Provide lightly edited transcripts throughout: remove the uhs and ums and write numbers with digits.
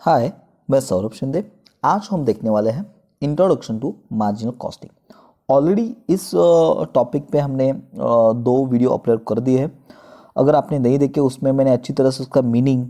हाय, मैं सौरभ शिंदे। आज हम देखने वाले हैं introduction to marginal costing. Already इस टॉपिक पे हमने दो वीडियो अपलोड कर दिए हैं। अगर आपने नहीं देखे उसमें मैंने अच्छी तरह से उसका मीनिंग,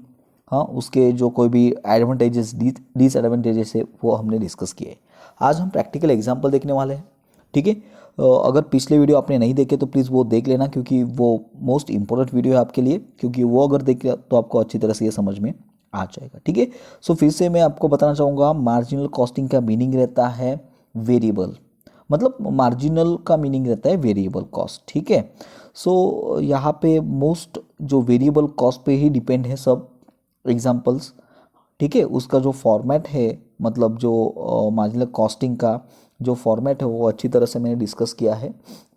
हाँ, उसके जो कोई भी एडवांटेजेस डिसएडवांटेजेस है वो हमने डिस्कस किए। आज हम प्रैक्टिकल एग्जांपल देखने वाले हैं। ठीक है। अगर पिछले वीडियो आपने नहीं देखे तो प्लीज़ वो देख लेना, क्योंकि वो मोस्ट इंपॉर्टेंट वीडियो है आपके लिए, क्योंकि वो अगर देख लिया तो आपको अच्छी तरह से ये समझ में आ जाएगा। ठीक है। सो फिर से मैं आपको बताना चाहूँगा, मार्जिनल कॉस्टिंग का मीनिंग रहता है वेरिएबल, मतलब मार्जिनल का मीनिंग रहता है वेरिएबल कॉस्ट। ठीक है। सो यहाँ पे मोस्ट जो वेरिएबल कॉस्ट पे ही डिपेंड है सब एग्जांपल्स। ठीक है। उसका जो फॉर्मेट है, मतलब जो मार्जिनल कॉस्टिंग का जो फॉर्मेट है वो अच्छी तरह से मैंने डिस्कस किया है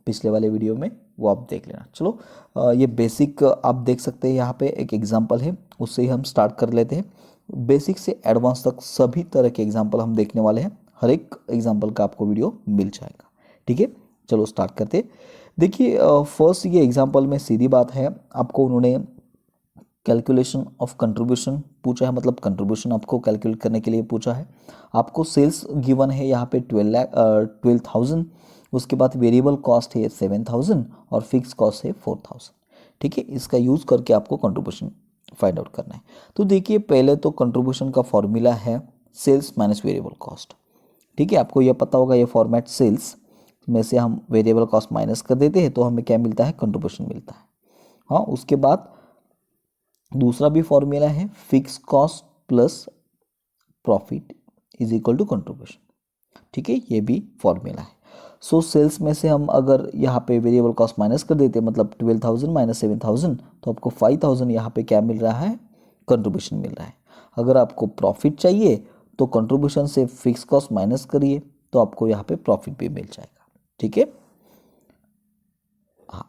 पिछले वाले वीडियो में, वो आप देख लेना। चलो, ये बेसिक आप देख सकते हैं। यहाँ पे एक एग्जांपल है, उससे ही हम स्टार्ट कर लेते हैं। बेसिक से एडवांस तक सभी तरह के एग्जांपल हम देखने वाले हैं। हर एक एग्जांपल का आपको वीडियो मिल जाएगा। ठीक है। चलो स्टार्ट करते हैं। देखिए, फर्स्ट ये एग्जांपल में सीधी बात है, आपको उन्होंने कैलकुलेशन ऑफ कंट्रीब्यूशन पूछा है, मतलब कंट्रीब्यूशन आपको कैलकुलेट करने के लिए पूछा है। आपको सेल्स गिवन है यहाँ पे 12,000। उसके बाद वेरिएबल कॉस्ट है 7,000 और फिक्स कॉस्ट है 4,000। ठीक है। इसका यूज़ करके आपको कंट्रीब्यूशन फाइंड आउट करना है। तो देखिए, पहले तो कंट्रीब्यूशन का फॉर्मूला है सेल्स माइनस वेरिएबल कॉस्ट। ठीक है। आपको यह पता होगा, ये फॉर्मेट सेल्स में से हम वेरिएबल कॉस्ट माइनस कर देते हैं तो हमें क्या मिलता है, कंट्रीब्यूशन मिलता है। हाँ, उसके बाद दूसरा भी फॉर्मूला है fix cost plus profit is equal to contribution. ठीक है, ये भी फॉर्मूला है। सो सेल्स में से हम अगर यहाँ पे वेरिएबल कॉस्ट माइनस कर देते हैं, मतलब 12,000 माइनस 7,000, तो आपको 5,000 यहाँ पे क्या मिल रहा है, कंट्रीब्यूशन मिल रहा है। अगर आपको प्रॉफिट चाहिए तो कंट्रीब्यूशन से फिक्स कॉस्ट माइनस करिए तो आपको यहाँ पे प्रॉफिट भी मिल जाएगा। ठीक है। हाँ,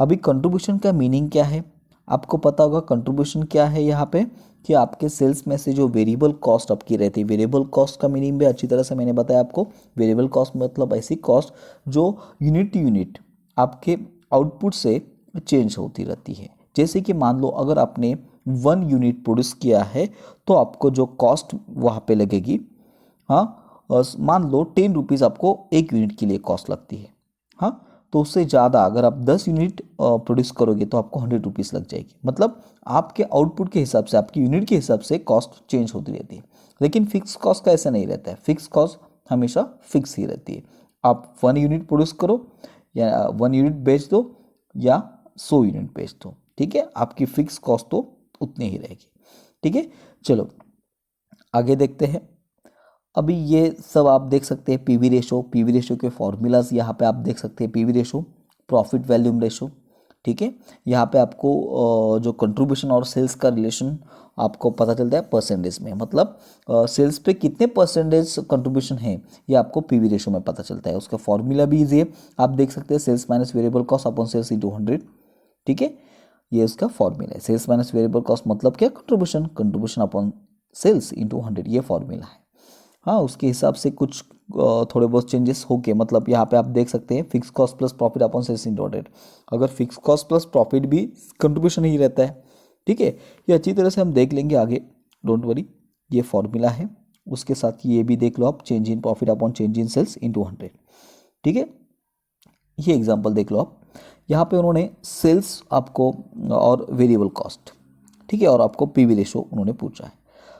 अभी कंट्रीब्यूशन का मीनिंग क्या है आपको पता होगा। कंट्रीब्यूशन क्या है यहाँ पे, कि आपके सेल्स में से जो वेरिएबल कॉस्ट आपकी रहती है, वेरिएबल कॉस्ट का मीनिंग भी अच्छी तरह से मैंने बताया आपको। वेरिएबल कॉस्ट मतलब ऐसी कॉस्ट जो यूनिट टू यूनिट आपके आउटपुट से चेंज होती रहती है। जैसे कि मान लो अगर आपने 1 यूनिट प्रोड्यूस किया है तो आपको जो कॉस्ट वहाँ पे लगेगी, हाँ, मान लो 10 रुपीज़ आपको 1 यूनिट के लिए कॉस्ट लगती है। हाँ, तो उससे ज़्यादा अगर आप 10 यूनिट प्रोड्यूस करोगे तो आपको 100 रुपीज़ लग जाएगी। मतलब आपके आउटपुट के हिसाब से, आपकी यूनिट के हिसाब से कॉस्ट चेंज होती रहती है। लेकिन फिक्स कॉस्ट का ऐसा नहीं रहता है। फिक्स कॉस्ट हमेशा फिक्स ही रहती है। आप 1 यूनिट प्रोड्यूस करो या 1 यूनिट बेच दो या 100 यूनिट बेच दो, ठीक है, आपकी फिक्स कॉस्ट तो उतनी ही रहेगी। ठीक है। चलो आगे देखते हैं। अभी ये सब आप देख सकते हैं पीवी रेशो, पीवी रेशो के फॉर्मूलाज यहाँ पे आप देख सकते हैं। PV ratio, profit volume ratio. ठीक है। यहाँ पे आपको जो कंट्रीब्यूशन और सेल्स का रिलेशन आपको पता चलता है परसेंटेज में, मतलब सेल्स पे कितने परसेंटेज कंट्रीब्यूशन है ये आपको पीवी रेशो में पता चलता है। उसका फॉर्मूला भी इजी है, आप देख सकते हैं, sales minus variable cost upon sales into 100। ठीक है, ये उसका फॉर्मूला है। सेल्स माइनस वेरिएबल कॉस्ट मतलब क्या, contribution, contribution upon sales into 100, ये फॉर्मूला है। हाँ, उसके हिसाब से कुछ थोड़े बहुत चेंजेस हो के, मतलब यहाँ पे आप देख सकते हैं fix cost plus profit upon sales into 100। अगर फिक्स कॉस्ट प्लस प्रॉफिट भी कंट्रीब्यूशन ही रहता है। ठीक है, ये अच्छी तरह से हम देख लेंगे आगे, डोंट वरी। ये फॉर्मूला है, उसके साथ ये भी देख लो आप, change in profit upon change in sales into 100। ठीक है, ये एग्जाम्पल देख लो आप। यहाँ पे उन्होंने सेल्स आपको और वेरिएबल कॉस्ट, ठीक है, और आपको पीवी रेशो उन्होंने पूछा है।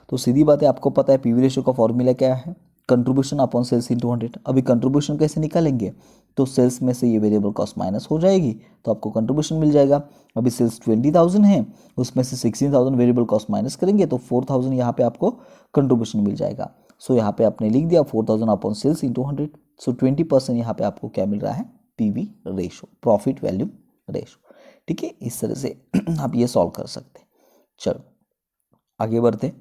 तो सीधी बात है, आपको पता है पीवी रेशो का फॉर्मूला क्या है, कंट्रीब्यूशन अपॉन सेल्स इंटू 100। अभी कंट्रीब्यूशन कैसे निकालेंगे, तो सेल्स में से ये वेरिएबल कॉस्ट माइनस हो जाएगी तो आपको कंट्रीब्यूशन मिल जाएगा। अभी सेल्स 20,000 है, उसमें से 16,000 वेरिएबल कॉस्ट माइनस करेंगे तो 4,000 यहाँ पे आपको कंट्रीब्यूशन मिल जाएगा। सो यहाँ पे आपने लिख दिया 4,000 अपॉन सेल्स इंटू 100। सो 20% यहाँ पे आपको क्या मिल रहा है, PV ratio, profit value ratio. ठीक है, इस तरह से आप ये सॉल्व कर सकते हैं। चलो आगे बढ़ते।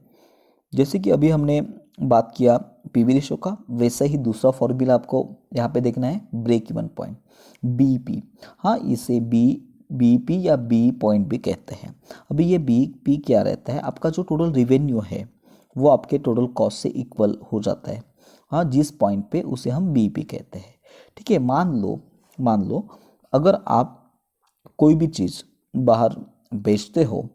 जैसे कि अभी हमने बात किया पीवी रेशो का, वैसा ही दूसरा फॉर्मूला आपको यहाँ पे देखना है, ब्रेक इवन पॉइंट, बीपी। हाँ, इसे बीपी या बी पॉइंट भी कहते हैं। अभी ये बीपी क्या रहता है, आपका जो टोटल रिवेन्यू है वो आपके टोटल कॉस्ट से इक्वल हो जाता है। हाँ, जिस पॉइंट पे उसे हम बीपी कहते हैं। ठीक है, मान लो अगर आप कोई भी चीज़ बाहर बेचते हो,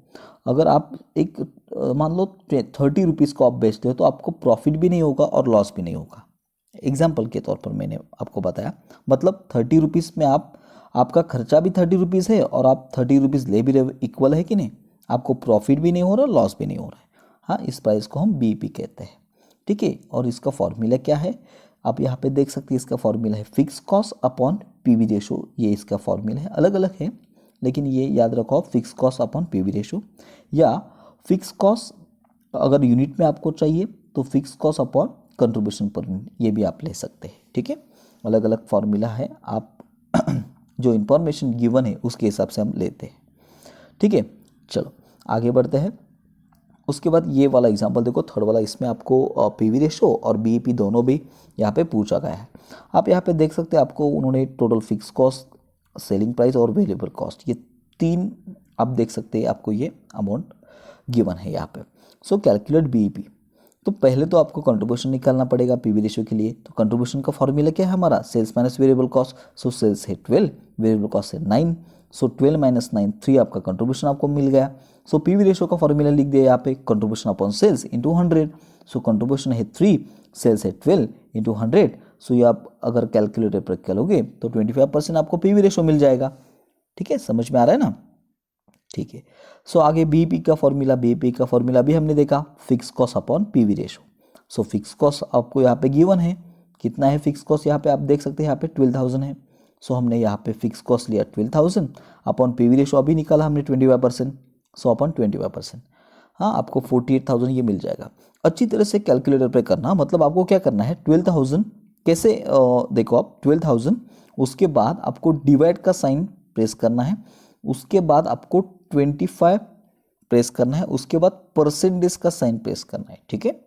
अगर आप एक मान लो 30 रुपीज़ को आप बेचते हो तो आपको प्रॉफिट भी नहीं होगा और लॉस भी नहीं होगा। एग्जाम्पल के तौर पर मैंने आपको बताया, मतलब 30 रुपीज़ में आपका खर्चा भी 30 रुपीज़ है और आप 30 रुपीज़ ले भी रहे, इक्वल है कि नहीं, आपको प्रॉफिट भी नहीं हो रहा, लॉस भी नहीं हो रहा है। हाँ, इस प्राइस को हम बीईपी कहते हैं। ठीक है, और इसका फॉर्मूला क्या है, आप यहाँ पे देख सकते हैं, इसका फॉर्मूला है fix cost upon PV ratio. ये इसका फॉर्मूला है, अलग अलग है लेकिन ये याद रखो, fix cost upon PV ratio, या फिक्स कॉस्ट अगर यूनिट में आपको चाहिए तो fix cost upon contribution per unit, ये भी आप ले सकते हैं। ठीक है, अलग अलग फॉर्मूला है, आप जो इंफॉर्मेशन गिवन है उसके हिसाब से हम लेते हैं। ठीक है, चलो आगे बढ़ते हैं। उसके बाद ये वाला एग्जांपल देखो, थर्ड वाला, इसमें आपको पीवी रेशो और बीईपी दोनों भी यहाँ पे पूछा गया है। आप यहाँ पे देख सकते हैं, आपको उन्होंने total fix cost, selling price और वेरिएबल कॉस्ट, ये तीन आप देख सकते हैं, आपको ये अमाउंट गिवन है यहाँ पे। सो कैलकुलेट बीईपी, तो पहले तो आपको कंट्रीब्यूशन निकालना पड़ेगा पीवी रेशियो के लिए। तो कंट्रीब्यूशन का फॉर्मूला क्या है हमारा, sales minus variable cost. So sales है 12, वेरिएबल कॉस्ट है 9, सो 12 माइनस 9 3 आपका कंट्रीब्यूशन आपको मिल गया। सो पीवी रेशियो का फॉर्मूला लिख दिया यहाँ पे, कंट्रीब्यूशन अपॉन सेल्स इंटू 100। सो कंट्रीब्यूशन है 3, सेल्स है 12 इंटू 100। सो ये आप अगर कैलकुलेटर पर करोगे तो 25% आपको पीवी रेशियो मिल जाएगा। ठीक है, समझ में आ रहा है ना। ठीक है, सो आगे बीईपी का फॉर्मूला, बीईपी का फॉर्मूला भी हमने देखा, fix cost upon PV ratio. So fix cost आपको यहाँ पे गिवन है, कितना है फिक्स कॉस्ट, यहाँ पे आप देख सकते हैं, यहाँ पे 12,000 है। सो हमने यहाँ पे फिक्स कॉस्ट लिया 12,000 अपॉन पीवी रेशो अभी निकाला हमने 25%, सो अपॉन 25%, हाँ आपको 48,000 ये मिल जाएगा। अच्छी तरह से कैलकुलेटर पे करना, मतलब आपको क्या करना है, 12,000 कैसे देखो आप 12,000, उसके बाद आपको डिवाइड का साइन प्रेस करना है, उसके बाद आपको 25 प्रेस करना है, उसके बाद परसेंटेज का साइन प्रेस करना है। ठीक है,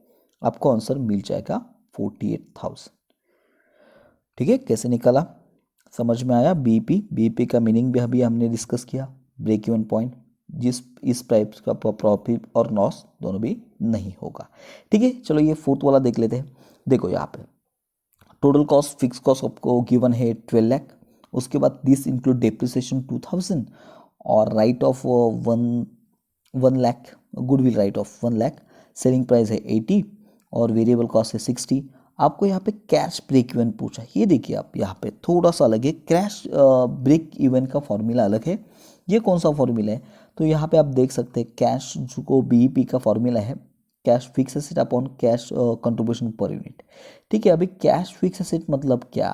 आपको आंसर मिल जाएगा 48,000। ठीक है, कैसे निकाला समझ में आया। बीईपी, बीईपी का मीनिंग भी अभी हमने डिस्कस किया, ब्रेक इवन पॉइंट, जिस इस प्राइस का प्रॉफिट और लॉस दोनों भी नहीं होगा। ठीक है, चलो ये फोर्थ वाला देख लेते हैं। देखो यहाँ पे टोटल कॉस्ट, फिक्स कॉस्ट आपको गिवन है 12 लाख, उसके बाद दिस इंक्लूड डेप्रिसिएशन 2000 और right of 1 lakh, goodwill right of 1 lakh, selling price है 80 और वेरिएबल कॉस्ट है 60। आपको यहाँ पे कैश ब्रेक इवन पूछा, ये देखिए आप यहाँ पे थोड़ा सा अलग है, कैश ब्रेक इवन का फॉर्मूला अलग है। ये कौन सा फॉर्मूला है, तो यहाँ पे आप देख सकते हैं, कैश जो बीईपी का फॉर्मूला है, cash fix asset upon cash contribution per unit. ठीक है, अभी कैश फिक्स एसेट मतलब क्या,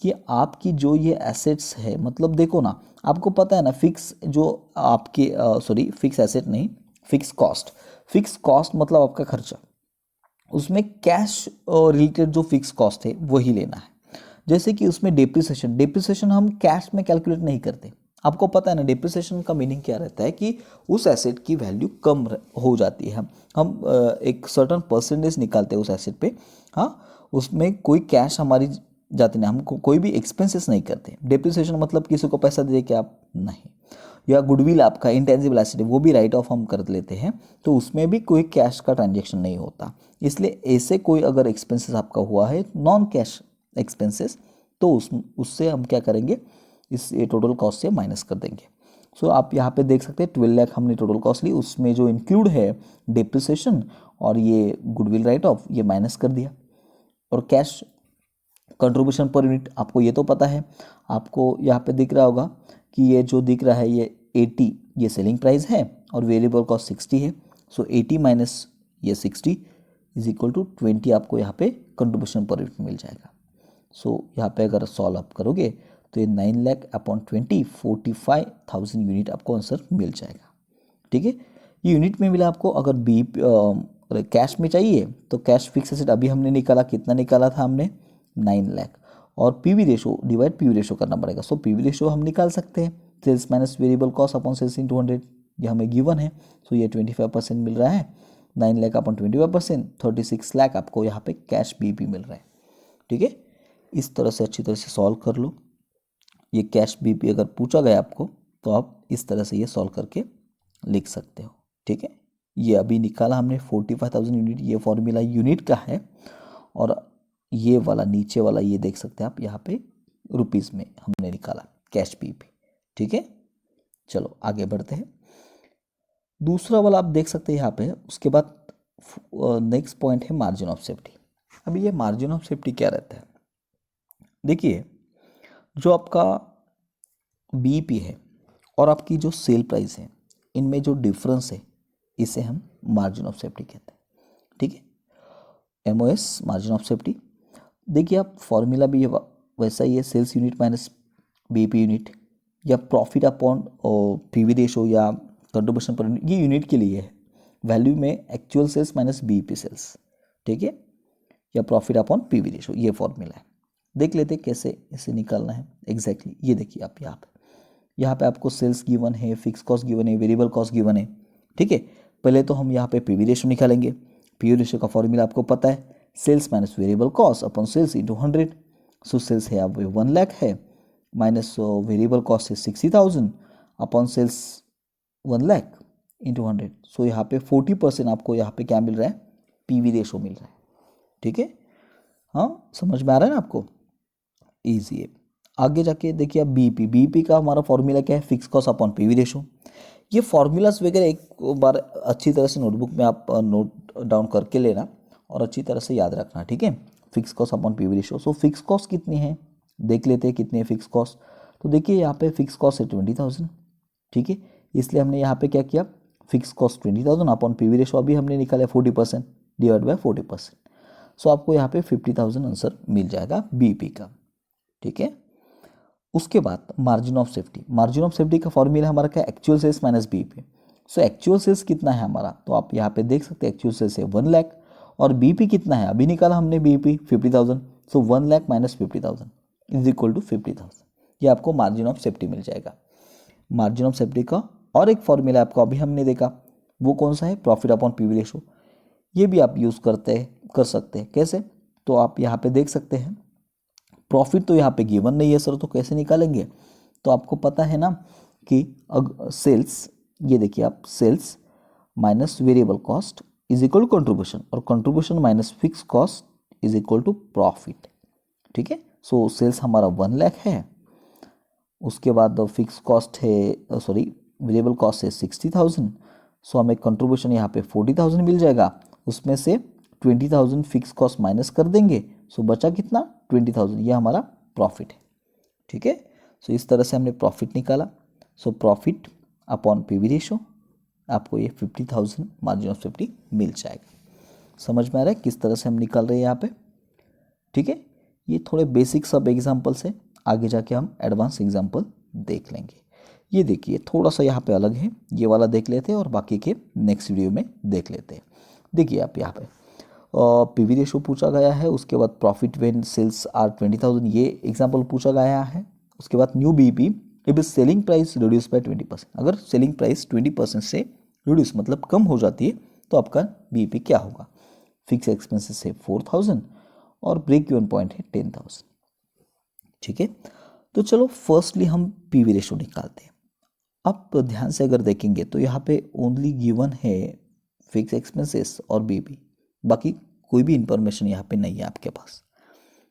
कि आपकी जो ये एसेट्स है, मतलब देखो ना, आपको पता है ना, फिक्स जो आपके सॉरी फिक्स एसेट नहीं, फिक्स कॉस्ट, फिक्स कॉस्ट मतलब आपका खर्चा, उसमें कैश रिलेटेड जो फिक्स कॉस्ट है वही लेना है। जैसे कि उसमें डेप्रिसिएशन, डेप्रिसिएशन हम कैश में कैलकुलेट नहीं करते, आपको पता है ना, डेप्रिसिएशन का मीनिंग क्या रहता है, कि उस एसेट की वैल्यू कम हो जाती है, हम एक सर्टन परसेंटेज निकालते हैं उस एसेट पे, हाँ उसमें कोई कैश हमारी जाती नहीं, हम कोई भी एक्सपेंसेस नहीं करते। डेप्रिसिएशन मतलब किसी को पैसा दे के आप नहीं, या गुडविल आपका इंटेंजिबल एसेट है वो भी राइट ऑफ हम कर लेते हैं, तो उसमें भी कोई कैश का ट्रांजेक्शन नहीं होता। इसलिए ऐसे कोई अगर एक्सपेंसेस आपका हुआ है नॉन कैश एक्सपेंसेस, तो उससे हम क्या करेंगे, इस टोटल कॉस्ट से माइनस कर देंगे। सो आप यहाँ पे देख सकते हैं 12 लाख हमने टोटल कॉस्ट ली, उसमें जो इंक्लूड है डेप्रिसिएशन और ये गुडविल राइट ऑफ, ये माइनस कर दिया। और कैश कंट्रीब्यूशन पर यूनिट आपको ये तो पता है, आपको यहाँ पे दिख रहा होगा कि ये जो दिख रहा है ये 80 ये सेलिंग प्राइस है और वेरिएबल कॉस्ट 60 है। सो 80 माइनस ये 60 इज इक्वल टू 20 आपको यहाँ पे कंट्रीब्यूशन पर यूनिट मिल जाएगा। सो यहाँ पे अगर सॉल्व आप करोगे तो ये 9 लाख अपॉन 20 45,000 यूनिट आपको आंसर मिल जाएगा। ठीक है, ये यूनिट में मिला आपको। अगर बी कैश में चाहिए तो कैश फिक्स एसेट अभी हमने निकाला, कितना निकाला था हमने 9 लाख, और PV ratio divide PV ratio करना पड़ेगा। सो पीवी रेशो हम निकाल सकते हैं, sales minus variable cost upon sales into 100, ये हमें गिवन है। सो ये 25% मिल रहा है, 9 लाख अपॉन 25%, 36 लाख आपको यहाँ पे कैश बीपी मिल रहा है। ठीक है, इस तरह से अच्छी तरह से सॉल्व कर लो। ये कैश बीपी अगर पूछा गया आपको तो आप इस तरह से ये सॉल्व करके लिख सकते हो। ठीक है, ये अभी निकाला हमने 45,000 यूनिट, ये फॉर्मूला यूनिट का है, और ये वाला नीचे वाला ये देख सकते हैं आप, यहाँ पे रुपीज़ में हमने निकाला कैश बीपी। ठीक है, चलो आगे बढ़ते हैं। दूसरा वाला आप देख सकते हैं यहाँ पे। उसके बाद नेक्स्ट पॉइंट है मार्जिन ऑफ सेफ्टी। अभी ये मार्जिन ऑफ सेफ्टी क्या रहता है, देखिए जो आपका बीईपी है और आपकी जो सेल प्राइस है, इनमें जो डिफरेंस है इसे हम मार्जिन ऑफ सेफ्टी कहते हैं, ठीक है। MOS margin of safety. देखिए आप फॉर्मूला भी वैसा ही है, sales unit minus BEP unit, या प्रॉफिट अपॉन पीवी रेशो या कंट्रीब्यूशन पर यूनिट, ये यूनिट के लिए है। वैल्यू में actual sales minus BEP sales, ठीक है, या प्रॉफिट अपॉन पीवी रेशो, ये फॉर्मूला है। देख लेते कैसे इसे निकालना है एग्जैक्टली। ये देखिए आप यहाँ पे आपको सेल्स गिवन है, फिक्स कॉस्ट गिवन है, वेरिएबल कॉस्ट गिवन है, ठीक है। पहले तो हम यहाँ पे पीवी रेशो निकालेंगे। पीवी रेशो का फॉर्मूला आपको पता है, sales minus variable cost upon sales into 100। So sales है आप 1 लाख है, माइनस वेरिएबल कॉस्ट है 60,000 अपॉन सेल्स 1 लाख इंटू 100। सो यहाँ पे 40% आपको यहाँ पे क्या मिल रहा है, पीवी रेशो मिल रहा है, ठीक है। हाँ, समझ में आ रहा है ना आपको, ईजी है। आगे जाके देखिए आप बीईपी का हमारा फॉर्मूला क्या है, fix cost upon PV ratio. ये फॉर्मूलाज वगैरह एक बार अच्छी तरह से नोटबुक में आप नोट डाउन करके लेना और अच्छी तरह से याद रखना, ठीक है। Fix cost upon PV ratio. So fix cost कितनी है देख लेते हैं, कितनी है फिक्स कॉस्ट। तो देखिए यहाँ पे फिक्स कॉस्ट है 20,000, ठीक है। इसलिए हमने यहाँ पे क्या किया, fix cost 20,000 upon PV ratio अभी हमने निकाला 40% डिवाइड बाय 40%। सो आपको यहाँ पे 50,000 आंसर मिल जाएगा बीईपी का, ठीक है। उसके बाद margin of safety. Margin of safety का फॉर्मूला हमारा क्या, actual sales minus BEP. So actual sales कितना है हमारा, तो आप यहाँ पे देख सकते हैं एक्चुअल सेल्स है 1 लाख, और बीईपी कितना है, अभी निकाला हमने BEP 50,000। So 1 lakh minus 50,000 is equal to 50,000। ये आपको मार्जिन ऑफ सेफ्टी मिल जाएगा। मार्जिन ऑफ सेफ्टी का और एक फॉर्मूला आपको अभी हमने देखा, वो कौन सा है, प्रॉफिट अपॉन पीवी रेशो। ये भी आप यूज़ कर सकते हैं। कैसे, तो आप यहाँ पे देख सकते हैं, प्रॉफिट तो यहाँ पे गिवन नहीं है सर, तो कैसे निकालेंगे। तो आपको पता है ना कि सेल्स, ये देखिए आप, sales minus variable cost is equal to contribution, और contribution minus fix cost is equal to profit, ठीक है। सो सेल्स हमारा 1 लाख है, उसके बाद फिक्स कॉस्ट है, सॉरी वेरिएबल कॉस्ट है 60,000। सो हमें कंट्रीब्यूशन यहाँ पे 40,000 मिल जाएगा, उसमें से 20,000 फिक्स कॉस्ट माइनस कर देंगे। सो बचा कितना, 20,000, ये हमारा प्रॉफिट है, ठीक है। सो इस तरह से हमने प्रॉफिट निकाला। So profit upon PV ratio, आपको ये 50,000 मार्जिन ऑफ सेफ्टी मिल जाएगा। समझ में आ रहा है किस तरह से हम निकाल रहे हैं यहाँ पे, ठीक है। ये थोड़े बेसिक सब एग्जाम्पल्स है, आगे जाके हम एडवांस एग्जाम्पल देख लेंगे। ये देखिए थोड़ा सा यहाँ पे अलग है, ये वाला देख लेते हैं और बाकी के नेक्स्ट वीडियो में देख लेते हैं। देखिए आप यहाँ पे पीवी रेशो पूछा गया है, उसके बाद प्रॉफिट व्हेन सेल्स आर 20,000, ये एग्जाम्पल पूछा गया है। उसके बाद new BEP if selling price reduce by 20%। अगर सेलिंग प्राइस 20% से रिड्यूस मतलब कम हो जाती है तो आपका बीईपी क्या होगा। फिक्स एक्सपेंसेस है 4,000 और ब्रेक इवन पॉइंट है 10,000, ठीक है। तो चलो फर्स्टली हम पीवी रेशो निकालते हैं। आप ध्यान से अगर देखेंगे तो यहाँ पे ओनली गिवन है फिक्स एक्सपेंसेस और बीईपी, बाकी कोई भी इंफॉर्मेशन यहाँ पे नहीं है आपके पास।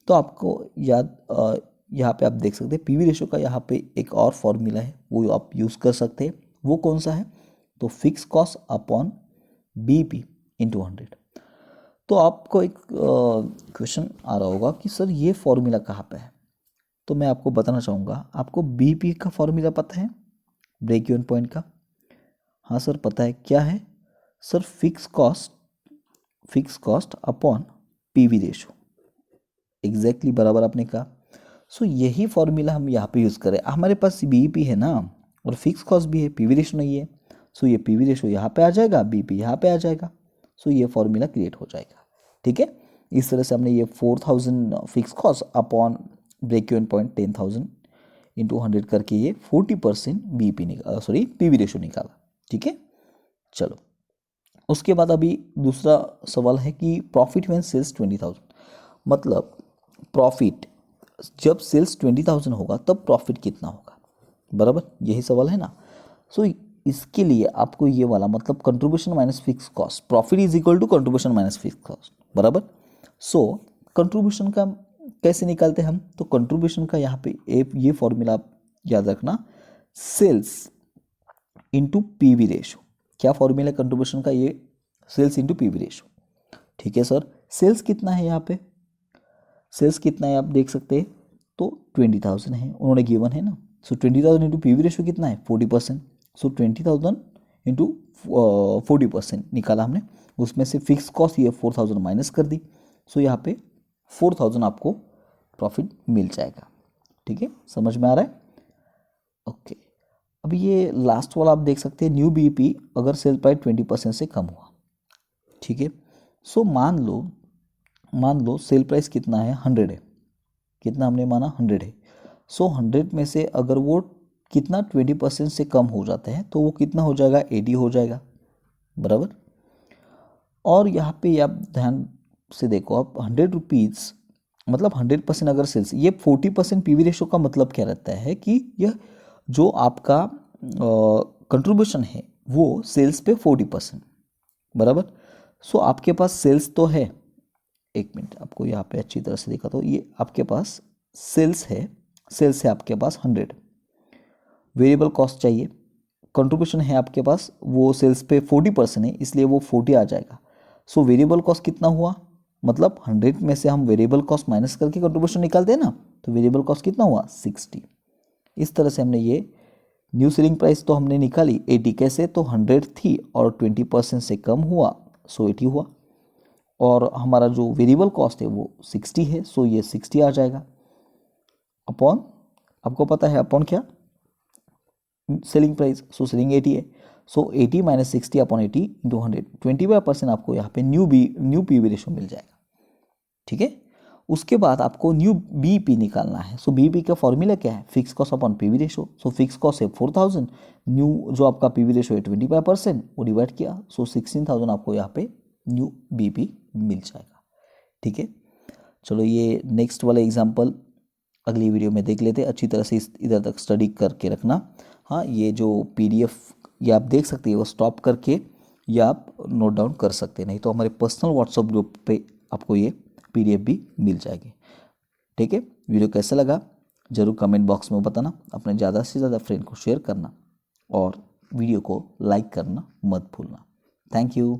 तो आपको यहाँ पे आप देख सकते हैं पीवी रेशो का यहाँ पे एक और फॉर्मूला है, वो आप यूज़ कर सकते हैं। वो कौन सा है, तो fix cost upon BEP into 100। तो आपको एक क्वेश्चन आ रहा होगा कि सर ये फॉर्मूला कहाँ पे है, तो मैं आपको बताना चाहूँगा। आपको बीईपी का फॉर्मूला पता है, ब्रेक इवन पॉइंट का। हाँ सर पता है, क्या है sir, fix cost upon PV ratio, exactly बराबर आपने कहा। सो यही फॉर्मूला हम यहाँ पे यूज़ करें। हमारे पास बीईपी है ना, और फिक्स कॉस्ट भी है, पीवी रेशो नहीं है। सो ये पीवी रेशो यहाँ पे आ जाएगा, बीईपी यहाँ पे आ जाएगा। सो ये फॉर्मूला क्रिएट हो जाएगा, ठीक है। इस तरह से हमने ये 4,000 fix cost upon break even point 10,000 into 100 करके ये 40% बीईपी सॉरी पीवी रेशो निकाला, ठीक है। चलो उसके बाद अभी दूसरा सवाल है कि प्रॉफिट व्हेन सेल्स 20,000, मतलब प्रॉफिट जब सेल्स 20,000 होगा तब प्रॉफिट कितना होगा, बराबर यही सवाल है ना। सो इसके लिए आपको ये वाला मतलब contribution minus fix cost, profit is equal to contribution minus fix cost, बराबर। सो कंट्रीब्यूशन का कैसे निकालते हैं हम, तो कंट्रीब्यूशन का यहाँ पे ये फॉर्मूला आप याद रखना, सेल्स इंटू पीवी रेशो, क्या फॉर्मूला कंट्रीब्यूशन का, ये सेल्स इंटू पीवी रेशो। ठीक है सर, सेल्स कितना है यहाँ पे, सेल्स कितना है आप देख सकते हैं, तो 20,000 है, उन्होंने गिवन है ना। सो 20,000 इंटू पीवी रेशो कितना है 40%। सो 20,000 इंटू 40% निकाला हमने, उसमें से फिक्स कॉस्ट ये 4,000 माइनस कर दी। सो यहाँ पे 4,000 आपको प्रॉफिट मिल जाएगा। ठीक है, समझ में आ रहा है। ओके, अब ये लास्ट वाला आप देख सकते हैं, न्यू बीईपी अगर सेल प्राइस 20% से कम हुआ। ठीक है, सो मान लो सेल प्राइस कितना है 100 है, कितना हमने माना 100 है। सो 100 में से अगर वो कितना 20% से कम हो जाता है तो वो कितना हो जाएगा 80 हो जाएगा, बराबर। और यहाँ पे आप ध्यान से देखो, आप 100 रुपीज़ मतलब 100% अगर सेल्स, ये 40% पीवी रेशो का मतलब क्या रहता है कि यह जो आपका कंट्रीब्यूशन है वो सेल्स पे 40%, बराबर। सो आपके पास सेल्स तो है, एक मिनट आपको यहाँ पे अच्छी तरह से देखा, तो ये आपके पास सेल्स है आपके पास 100, वेरिएबल कॉस्ट चाहिए, कंट्रीब्यूशन है आपके पास वो सेल्स पे 40% है, इसलिए वो 40 आ जाएगा। सो वेरिएबल कॉस्ट कितना हुआ, मतलब 100 में से हम वेरिएबल कॉस्ट माइनस करके कंट्रीब्यूशन निकालते हैं ना, तो वेरिएबल कॉस्ट कितना हुआ 60। इस तरह से हमने ये न्यू सेलिंग प्राइस तो हमने निकाली 80, कैसे, तो 100 थी और 20% से कम हुआ सो 80 हुआ, और हमारा जो वेरिएबल कॉस्ट है वो 60 है, सो ये 60 आ जाएगा अपॉन, आपको पता है अपॉन क्या, सेलिंग प्राइस। सो सेलिंग 80 है, सो 80 माइनस 60 अपॉन 80 इंटू 100, 25% आपको यहाँ पे न्यू पीवी रेशो मिल जाएगा। ठीक है, उसके बाद आपको न्यू बीपी निकालना है। सो बीपी का फॉर्मूला क्या है, fix cost upon PV ratio. So fix cost है 4,000, न्यू जो आपका पीवी रेशो है 25%, वो डिवाइड किया, सो 16,000 आपको यहाँ पे न्यू बीपी मिल जाएगा। ठीक है, चलो ये नेक्स्ट वाला एग्जाम्पल अगली वीडियो में देख लेते हैं, अच्छी तरह से इधर तक स्टडी करके रखना। हाँ, ये जो पीडीएफ ये आप देख सकते हैं, वो स्टॉप करके या आप नोट डाउन कर सकते हैं, नहीं तो हमारे पर्सनल व्हाट्सएप ग्रुप पे आपको ये पीडीएफ भी मिल जाएगी। ठीक है, वीडियो कैसा लगा जरूर कमेंट बॉक्स में बताना, अपने ज़्यादा से ज़्यादा फ्रेंड को शेयर करना और वीडियो को लाइक करना मत भूलना। Thank you.